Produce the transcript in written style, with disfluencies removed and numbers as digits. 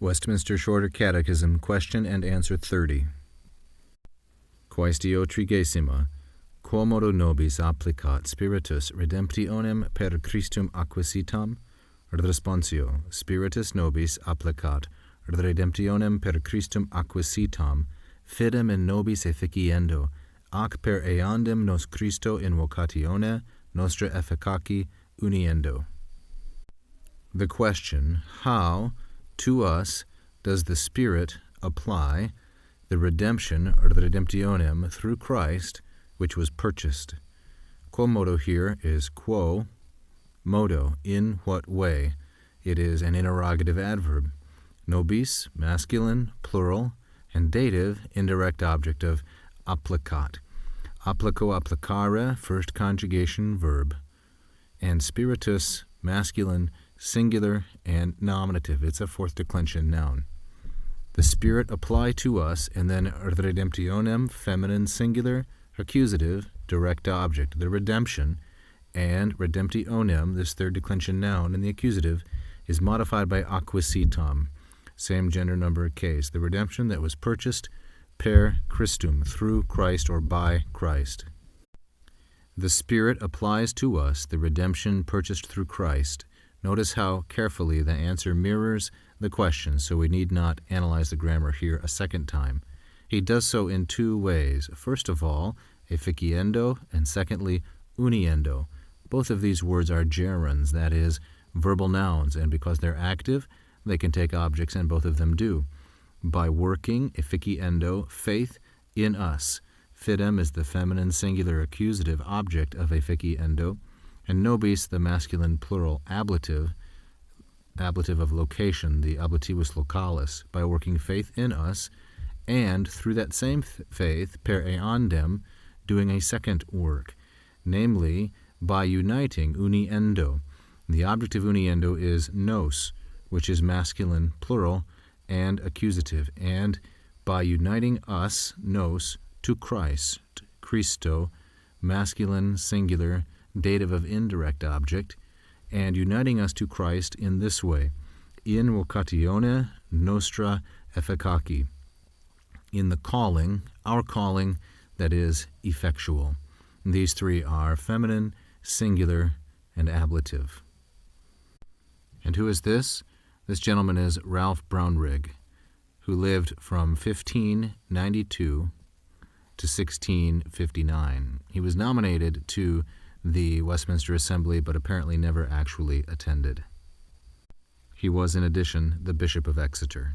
Westminster Shorter Catechism, Question and Answer 30. Quaestio trigesima. Quomodo nobis applicat spiritus redemptionem per Christum acquisitam? Responsio. Spiritus nobis applicat redemptionem per Christum acquisitam, fidem in nobis efficiendo, ac per eandem nos Christo invocatione nostra efficaci uniendo. The question, how to us does the Spirit apply the redemption or the redemptionem through Christ, which was purchased? Quo modo here is quo modo, in what way. It is an interrogative adverb. Nobis, masculine, plural, and dative, indirect object of applicat. Applico, applicare, first conjugation verb. And spiritus, masculine, singular, and nominative. It's a fourth declension noun. The Spirit apply to us, and then redemptionem, feminine, singular, accusative, direct object. The redemption and redemptionem, this third declension noun in the accusative, is modified by acquisitam, same gender number case. The redemption that was purchased per Christum, through Christ or by Christ. The Spirit applies to us the redemption purchased through Christ. Notice how carefully the answer mirrors the question, so we need not analyze the grammar here a second time. He does so in two ways. First of all, efficiendo, and secondly, uniendo. Both of these words are gerunds, that is, verbal nouns, and because they're active, they can take objects, and both of them do. By working, efficiendo, faith in us. Fidem is the feminine singular accusative object of efficiendo, and nobis, the masculine plural ablative of location, the ablativus localis, by working faith in us, and through that same faith, per eandem, doing a second work, namely, by uniting, uniendo. The object of uniendo is nos, which is masculine plural and accusative, and by uniting us, nos, to Christ, Christo, masculine singular, dative of indirect object, and uniting us to Christ in this way, in vocatione nostra efficaci, in the calling, our calling, that is effectual. These three are feminine, singular, and ablative. And who is this? This gentleman is Ralph Brownrigg, who lived from 1592 to 1659. He was nominated to the Westminster Assembly, but apparently never actually attended. He was, in addition, the Bishop of Exeter.